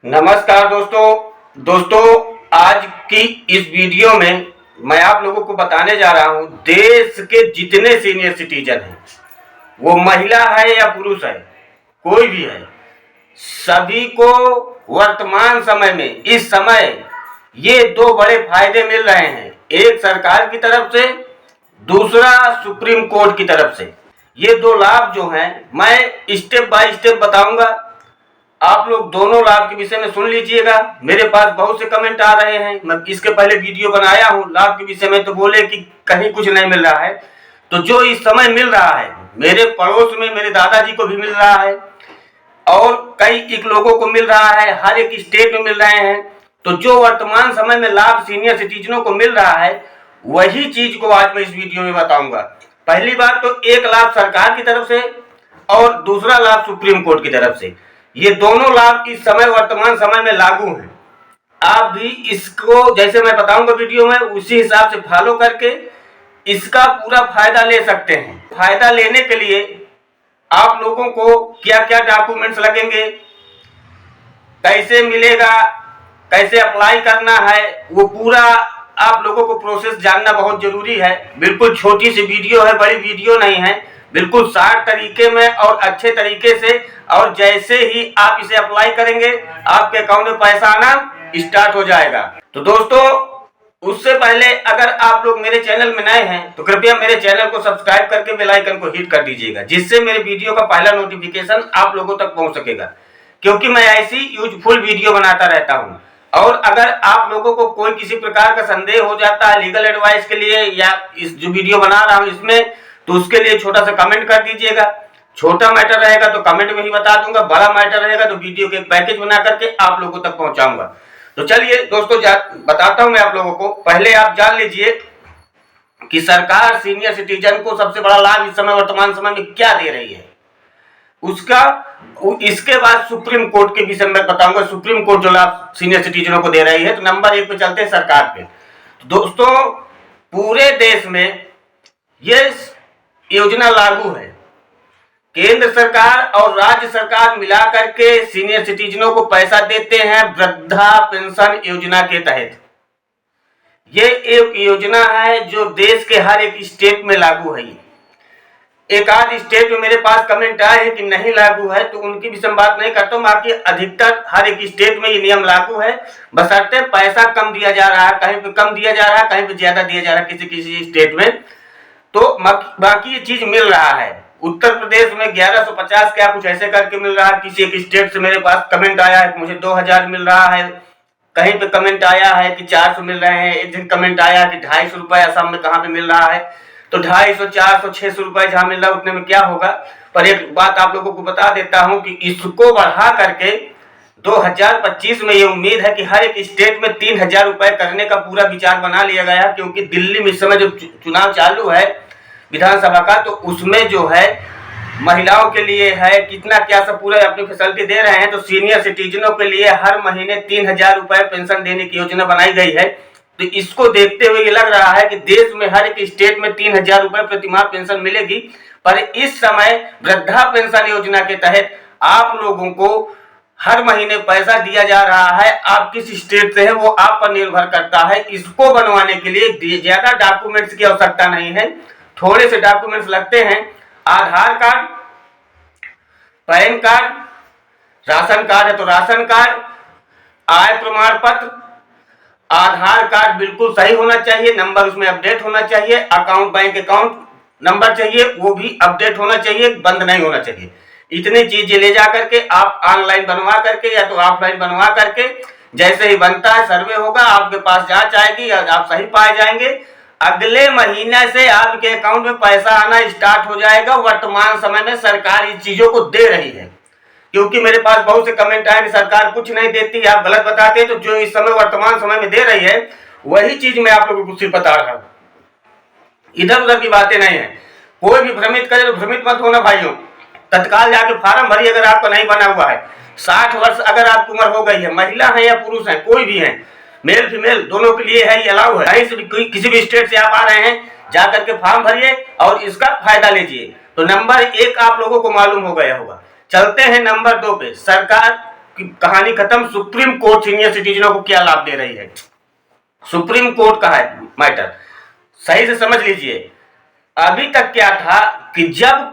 नमस्कार दोस्तों आज की इस वीडियो में मैं आप लोगों को बताने जा रहा हूं देश के जितने सीनियर सिटीजन हैं, वो महिला है या पुरुष है, कोई भी है, सभी को वर्तमान समय में इस समय ये दो बड़े फायदे मिल रहे हैं। एक सरकार की तरफ से, दूसरा सुप्रीम कोर्ट की तरफ से। ये दो लाभ जो हैं मैं स्टेप बाय स्टेप बताऊंगा। आप लोग दोनों लाभ के विषय में सुन लीजिएगा। मेरे पास बहुत से कमेंट आ रहे हैं, मैं इसके पहले वीडियो बनाया हूं लाभ के विषय में, तो बोले कि कहीं कुछ नहीं मिल रहा है। तो जो इस समय मिल रहा है, मेरे पड़ोस में मेरे दादाजी को भी मिल रहा है और कई एक लोगों को मिल रहा है, हर एक स्टेट में मिल रहे हैं। तो जो वर्तमान समय में लाभ सीनियर सिटीजनों को मिल रहा है, वही चीज को आज मैं इस वीडियो में बताऊंगा। पहली बात तो एक लाभ सरकार की तरफ से और दूसरा लाभ सुप्रीम कोर्ट की तरफ से। ये दोनों लाभ इस समय वर्तमान समय में लागू हैं। आप भी इसको जैसे मैं बताऊंगा वीडियो में, उसी हिसाब से फॉलो करके इसका पूरा फायदा ले सकते हैं। फायदा लेने के लिए आप लोगों को क्या क्या डॉक्यूमेंट्स लगेंगे, कैसे मिलेगा, कैसे अप्लाई करना है, वो पूरा आप लोगों को प्रोसेस जानना बहुत जरूरी है। बिल्कुल छोटी सी वीडियो है, बड़ी वीडियो नहीं है, बिल्कुल शार्ट तरीके में और अच्छे तरीके से। और जैसे ही आप इसे अप्लाई करेंगे, आपके अकाउंट में पैसा आना स्टार्ट हो जाएगा। तो दोस्तों, उससे पहले अगर आप लोग मेरे चैनल में नए हैं तो कृपया मेरे चैनल को सब्सक्राइब करके बेल आइकन को हिट कर दीजिएगा, जिससे मेरे वीडियो का पहला नोटिफिकेशन आप लोगों तक पहुंच सकेगा, क्योंकि मैं ऐसी यूजफुल वीडियो बनाता रहता हूं। और अगर आप लोगों को कोई किसी प्रकार का संदेह हो जाता है लीगल एडवाइस के लिए या इस जो वीडियो बना रहा हूं इसमें, तो उसके लिए छोटा सा कमेंट कर दीजिएगा। छोटा मैटर रहेगा तो कमेंट में ही बता दूंगा, बड़ा मैटर रहेगा तो वीडियो के पैकेज बना करके आप लोगों तक पहुंचाऊंगा। तो चलिए दोस्तों, बताता हूं मैं आप लोगों को। पहले आप जान लीजिए कि सरकार सीनियर सिटीजन को सबसे बड़ा लाभ इस समय वर्तमान समय में क्या दे रही है इसके बाद सुप्रीम कोर्ट के विषय में बताऊंगा। सुप्रीम कोर्ट जो लाभ सीनियर सिटीजनों को दे रही है, तो नंबर 1 पे चलते हैं सरकार पे। तो दोस्तों, पूरे देश में ये योजना लागू है। केंद्र सरकार और राज्य सरकार मिलाकर के सीनियर सिटीजनों को पैसा देते हैं वृद्धा पेंशन योजना के तहत। ये एक योजना है जो देश के हर एक स्टेट में लागू है। एक आध स्टेट में मेरे पास कमेंट आए हैं कि नहीं लागू है, तो उनकी भी मैं बात नहीं करता हूं। बाकी अधिकतर हर एक स्टेट में ये नियम लागू है, बशर्ते पैसा कम दिया जा रहा है, कहीं पे कम दिया जा रहा है, कहीं पे ज्यादा दिया जा रहा है, किसी किसी स्टेट में। तो बाकी ये चीज मिल रहा है। उत्तर प्रदेश में 1150 क्या कुछ ऐसे करके मिल रहा है। किसी एक स्टेट से मेरे पास कमेंट आया है कि मुझे 2000 मिल रहा है, कहीं पे कमेंट आया है कि 400 मिल रहे हैं, एक दिन कमेंट आया कि 250 रुपए असम में कहाँ पे मिल रहा है। तो 250, 400, 600 रुपए जहां मिल रहा है उतने में क्या होगा। पर एक बात आप लोगों को बता देता हूं कि इसको बढ़ा करके 2025 में ये उम्मीद है कि हर एक स्टेट में 3000 रुपए करने का पूरा विचार बना लिया गया, क्योंकि दिल्ली में इस समय जो चुनाव चालू है विधानसभा का, तो उसमें जो है महिलाओं के लिए है कितना क्या सब पूरा अपनी फैसिलिटी दे रहे हैं। तो सीनियर सिटीजनों के लिए हर महीने 3000 रुपए पेंशन देने की योजना बनाई गई है। तो इसको देखते हुए ये लग रहा है कि देश में हर एक स्टेट में 3000 रुपए प्रति माह पेंशन मिलेगी। पर इस समय वृद्धा पेंशन योजना के तहत आप लोगों को हर महीने पैसा दिया जा रहा है। आप किस स्टेट से है वो आप पर निर्भर करता है। इसको बनवाने के लिए ज्यादा डॉक्यूमेंट्स की आवश्यकता नहीं है, थोड़े से डॉक्यूमेंट्स लगते हैं। Aadhaar card, PAN card, ration card है तो राशन कार्ड, आय प्रमाण पत्र, आधार कार्ड बिल्कुल सही होना चाहिए, नंबर उसमें अपडेट होना चाहिए, अकाउंट बैंक अकाउंट नंबर चाहिए, वो भी अपडेट होना चाहिए, बंद नहीं होना चाहिए। इतनी चीजें ले जा करके आप ऑनलाइन बनवा करके या तो ऑफलाइन बनवा करके, जैसे ही बनता है सर्वे होगा, आपके पास जांच आएगी, आप सही पाए जाएंगे, अगले महीने से आपके अकाउंट में पैसा आना स्टार्ट हो जाएगा। वर्तमान समय में सरकार इन चीजों को दे रही है, क्योंकि मेरे पास बहुत से कमेंट आए कि सरकार कुछ नहीं देती, आप गलत बताते हैं। तो जो इस समय वर्तमान समय में दे रही है वही चीज मैं आप लोगों को सिर्फ बता रहा हूं, इधर उधर की बातें नहीं है। कोई भी भ्रमित करे तो भ्रमित मत होना भाइयों। तत्काल जाके फार्म भरिए अगर आपका नहीं बना हुआ है। 60 वर्ष अगर आपकी उम्र हो गई है, महिला है या पुरुष है, कोई भी है, मेल फीमेल दोनों के लिए है, ये अलाउ है। कहीं से भी किसी भी स्टेट से आप आ रहे हैं, जाकर के फॉर्म भरिए और इसका फायदा लीजिए। तो नंबर 1 आप लोगों को मालूम हो गया होगा। चलते हैं नंबर 2 पे। सरकार कहानी खत्म। सुप्रीम कोर्ट सीनियर सिटीजनों को क्या लाभ दे रही है, सुप्रीम कोर्ट का है मैटर, सही से समझ लीजिए। अभी तक क्या था कि जब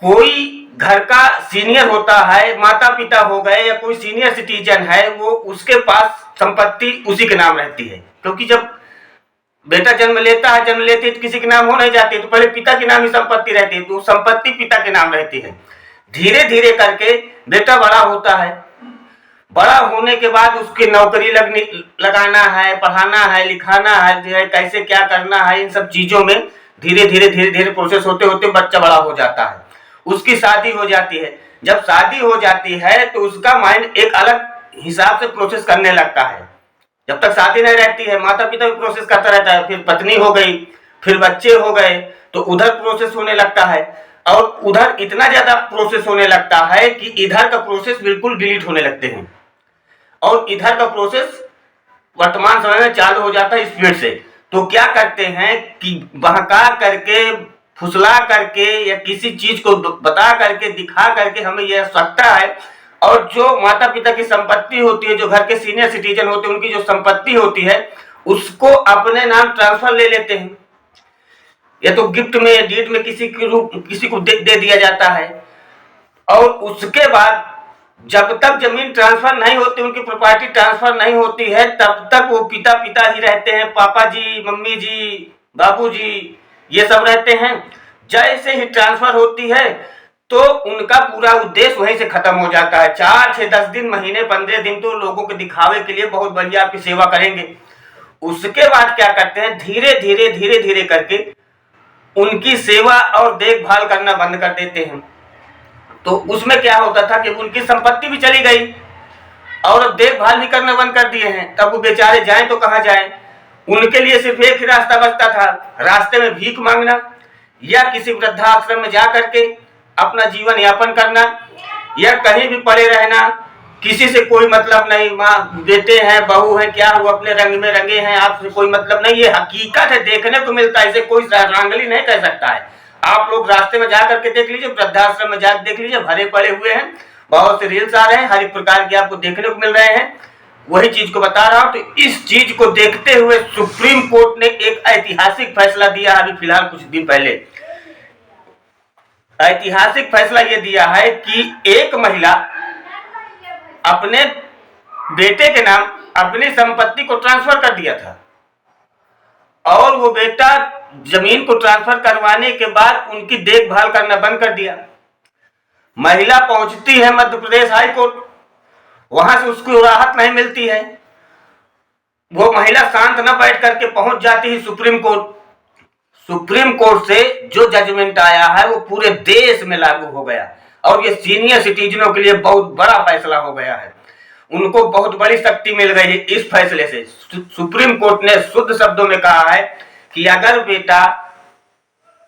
कोई घर का सीनियर होता है, माता पिता हो गए या कोई सीनियर सिटीजन है, वो उसके पास संपत्ति उसी के नाम रहती है, क्योंकि जब बेटा जन्म लेता है, जन्म लेते तो किसी के नाम हो नहीं जाती, तो पहले पिता के नाम ही संपत्ति रहती है, तो संपत्ति पिता के नाम रहती है। धीरे धीरे करके बेटा बड़ा होता है, बड़ा होने के बाद उसकी नौकरी लगाना है, पढ़ाना है, लिखाना है, कैसे क्या करना है, इन सब चीजों में धीरे धीरे प्रोसेस होते होते बच्चा बड़ा हो जाता है, उसकी शादी हो जाती है। जब शादी हो जाती है तो उसका माइंड एक अलग हिसाब से प्रोसेस करने लगता है। जब तक शादी नहीं रहती है, माता पिता भी प्रोसेस करता रहता है, फिर पत्नी हो गई, फिर बच्चे हो गए, तो उधर प्रोसेस होने लगता है, और उधर इतना ज्यादा प्रोसेस होने लगता है कि इधर का प्रोसेस बिल्कुल डिलीट होने लगते हैं, और इधर का प्रोसेस वर्तमान समय में चालू हो जाता है स्पीड से। तो क्या करते हैं कि बहका करके, फुसला करके, या किसी चीज को बता करके, दिखा करके हमें यह आवश्यकता है, और जो माता पिता की संपत्ति होती है, जो घर के सीनियर सिटीजन होते हैं, उनकी जो संपत्ति होती है उसको अपने नाम ट्रांसफर ले लेते हैं, या तो गिफ्ट में या डीड में किसी को दे दिया जाता है। और उसके बाद जब तक जमीन ट्रांसफर नहीं होती, उनकी प्रॉपर्टी ट्रांसफर नहीं होती है, तब तक वो पिता ही रहते हैं, पापा जी, मम्मी जी, बाबू जी, ये सब रहते हैं। जैसे ही ट्रांसफर होती है तो उनका पूरा उद्देश्य वहीं से खत्म हो जाता है। 4, 6, 10 दिन, महीने, 15 दिन तो लोगों के दिखावे के लिए बहुत बढ़िया आपकी सेवा करेंगे। उसके बाद क्या करते हैं, धीरे धीरे करके उनकी सेवा और देखभाल करना बंद कर देते हैं। तो उसमें क्या होता था कि उनकी संपत्ति भी चली गई और देखभाल भी करना बंद कर दिए हैं। तब वो बेचारे जाएं तो कहाँ जाएं, उनके लिए सिर्फ एक ही रास्ता बचता था, रास्ते में भीख मांगना, या किसी वृद्धाश्रम में जा करके अपना जीवन यापन करना, या कहीं भी पड़े रहना, किसी से कोई मतलब नहीं, माँ बेटे हैं, बहू हैं, क्या वो अपने रंग में रंगे हैं, आपसे कोई मतलब नहीं। ये हकीकत है, देखने को मिलता है, इसे कोई रांगली नहीं कह सकता है। आप लोग रास्ते में जा करके देख लीजिए, वृद्धाश्रम में जाकर देख लीजिए, भरे पड़े हुए हैं, बहुत से रील्स आ रहे हैं, हर एक प्रकार के आपको देखने को मिल रहे हैं। वही चीज को बता रहा हूं। तो इस चीज को देखते हुए सुप्रीम कोर्ट ने एक ऐतिहासिक फैसला दिया, अभी फिलहाल कुछ दिन पहले ऐतिहासिक फैसला यह दिया है कि एक महिला अपने बेटे के नाम अपनी संपत्ति को ट्रांसफर कर दिया था, और वो बेटा जमीन को ट्रांसफर करवाने के बाद उनकी देखभाल करना बंद कर दिया। महिला पहुंचती है मध्य प्रदेश हाई कोर्ट, वहां से उसको राहत नहीं मिलती है। वो महिला शांत न बैठ करके पहुंच जाती है सुप्रीम कोर्ट। सुप्रीम कोर्ट से जो जजमेंट आया है वो पूरे देश में लागू हो गया, और ये सीनियर सिटीजनों के लिए बहुत बड़ा फैसला हो गया है। उनको बहुत बड़ी शक्ति मिल गई है इस फैसले से। सुप्रीम कोर्ट ने शुद्ध शब्दों में कहा है कि अगर बेटा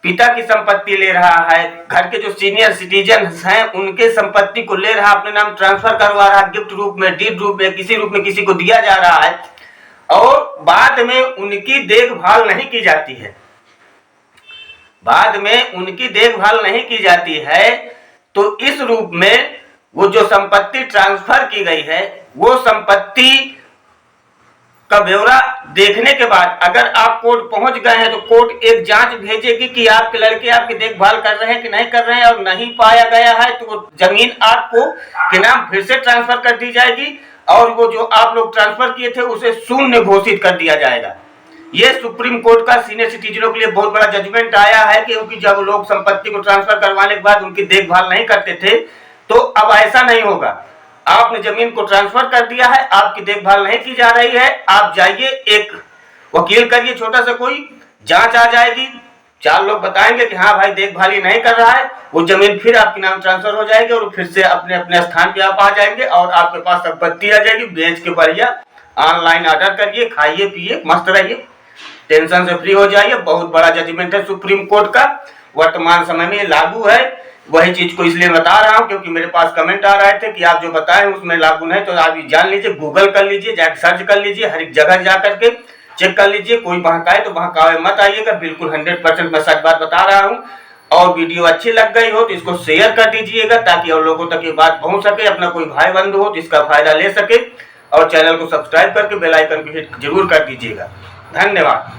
पिता की संपत्ति ले रहा है, घर के जो सीनियर सिटीजन हैं उनके संपत्ति को ले रहा, अपने नाम ट्रांसफर करवा रहा, गिफ्ट रूप में, डीड रूप में, किसी रूप में किसी को दिया जा रहा है, और बाद में उनकी देखभाल नहीं की जाती है, बाद में उनकी देखभाल नहीं की जाती है, तो इस रूप में वो जो संपत्ति ट्रांसफर की गई है, वो संपत्ति का ब्यौरा देखने के बाद अगर आप कोर्ट पहुंच गए हैं तो कोर्ट एक जांच भेजेगी कि आपके लड़के आपकी देखभाल कर रहे हैं कि नहीं कर रहे हैं, और नहीं पाया गया है तो वो जमीन आपको के नाम फिर से ट्रांसफर कर दी जाएगी, और वो जो आप लोग ट्रांसफर किए थे उसे शून्य घोषित कर दिया जाएगा। ये सुप्रीम कोर्ट का सीनियर सिटीजनों के लिए बहुत बड़ा जजमेंट आया है, क्योंकि जब लोग संपत्ति को ट्रांसफर करवाने के बाद उनकी देखभाल नहीं करते थे, तो अब ऐसा नहीं होगा। आपने जमीन को ट्रांसफर कर दिया है, आपकी देखभाल नहीं की जा रही है, आप जाइए एक वकील करिए, छोटा सा कोई जांच आ जाएगी, 4 लोग बताएंगे कि हाँ भाई देखभाल ही नहीं कर रहा है, वो जमीन फिर आपके नाम ट्रांसफर हो जाएगी, और फिर से अपने अपने स्थान पे आप आ जाएंगे, और आपके पास संपत्ति आ जाएगी। बेच के बढ़िया ऑनलाइन ऑर्डर करिए, खाइए पिए, मस्त रहिए, टेंशन से फ्री हो जाइए। बहुत बड़ा जजमेंट है सुप्रीम कोर्ट का, वर्तमान समय में लागू है। वही चीज को इसलिए बता रहा हूं क्योंकि मेरे पास कमेंट आ रहे थे कि आप जो बताएं उसमें लागू नहीं, तो आप जान लीजिए, गूगल कर लीजिए, जाकर सर्च कर लीजिए, हर एक जगह जा करके चेक कर लीजिए। कोई बहकाए तो बहकावे मत आइएगा, बिल्कुल 100% मैं सच बात बता रहा हूं। और वीडियो अच्छी लग गई हो तो इसको शेयर कर दीजिएगा ताकि और लोगों तक ये बात पहुंच सके, अपना कोई भाई बंधु हो तो इसका फायदा ले सके। और चैनल को सब्सक्राइब करके बेल आइकन को हिट जरूर कर दीजिएगा। धन्यवाद।